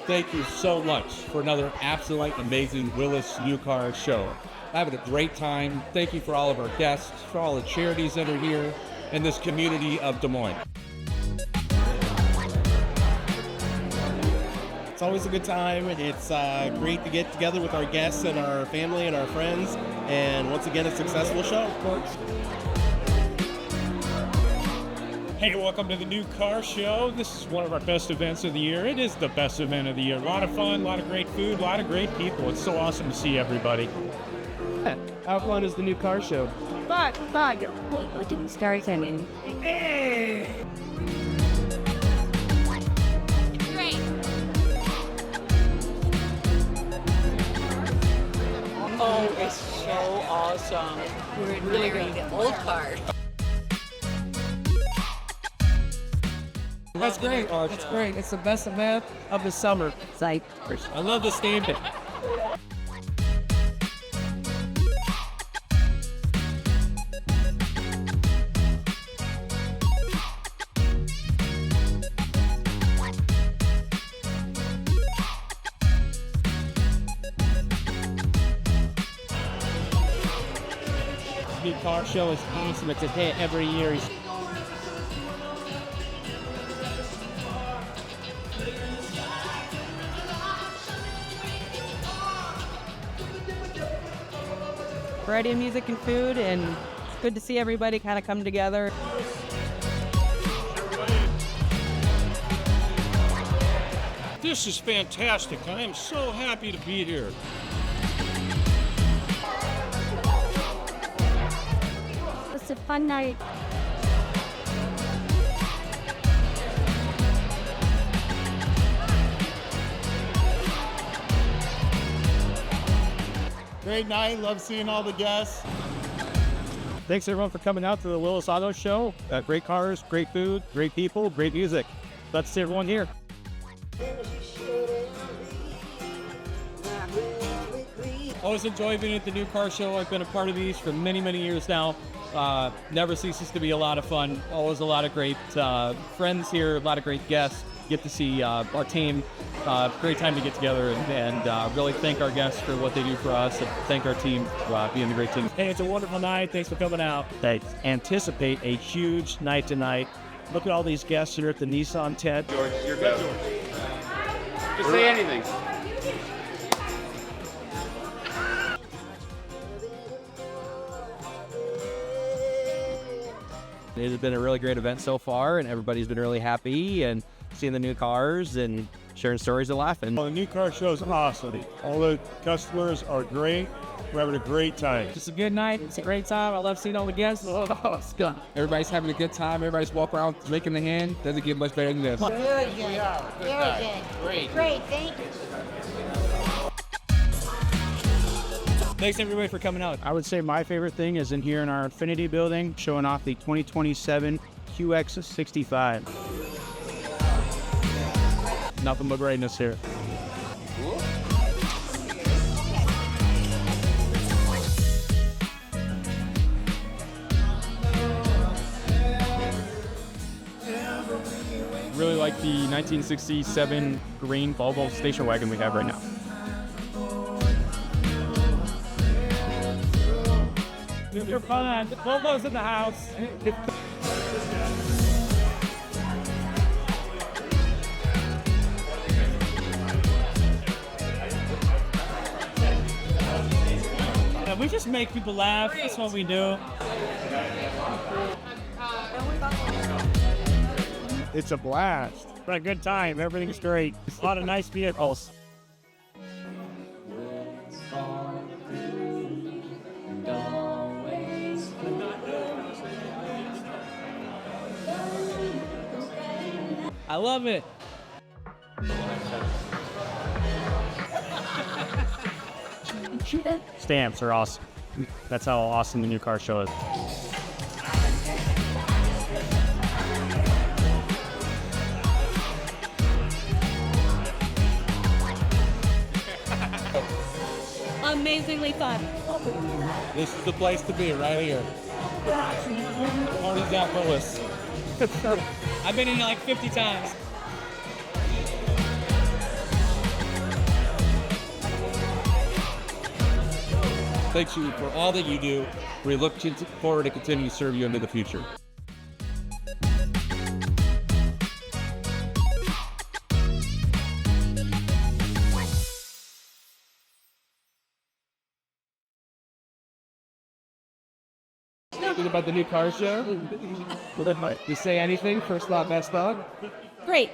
thank you so much for another absolutely amazing Willis New Car Show. Having a great time. Thank you for all of our guests, for all the charities that are here in this community of Des Moines. It's always a good time. It's great to get together with our guests and our family and our friends. And once again, a successful show. Hey, welcome to the New Car Show. This is one of our best events of the year. It is the best event of the year. A lot of fun, a lot of great food, a lot of great people. It's so awesome to see everybody. How fun is the New Car Show? But, what did we start sending? Great. Oh, it's so awesome. We're really going to get old card. That's great. That's great. It's the best event of the summer. It's like, I love the stamping. New Car Show is awesome. It's a hit every year. Variety of music and food, and it's good to see everybody kind of come together. This is fantastic. I am so happy to be here. it's a fun night. Great night. Love seeing all the guests. Thanks everyone for coming out to the Willis Auto Show. Great cars, great food, great people, great music. Let's see everyone here. Always enjoy being at the New Car Show. I've been a part of these for many, many years now. Never ceases to be a lot of fun. Always a lot of great friends here, a lot of great guests. Get to see our team. Great time to get together and really thank our guests for what they do for us and thank our team for being a great team. Hey, it's a wonderful night. Thanks for coming out. They anticipate a huge night tonight. Look at all these guests here at the Nissan tent. George, you're good. Just say anything. It has been a really great event so far, and everybody's been really happy and seeing the new cars and sharing stories and laughing. Well, the New Car Show is awesome. All the customers are great. We're having a great time. It's a good night. It's a great time. I love seeing all the guests. Oh, it's good. Everybody's having a good time. Everybody's walking around drinking the hand. Doesn't get much better than this. Very good. Very good. Great, thank you. Thanks everybody for coming out. I would say my favorite thing is in here in our Infinity building, showing off the 2027 QX65. Nothing but greatness here. Really like the 1967 green Volvo station wagon we have right now. You're fun. Volvo's in the house. We just make people laugh. That's what we do. It's a blast. It's a good time. Everything's great. A lot of nice vehicles. I love it. Stamps are awesome. That's how awesome the New Car Show is. Amazingly fun. This is the place to be, right here. Party's at Willis. I've been in here like 50 times. thank you for all that you do. We look forward to continue to serve you into the future. Anything about the new car show? You say anything? First thought, best thought? Great.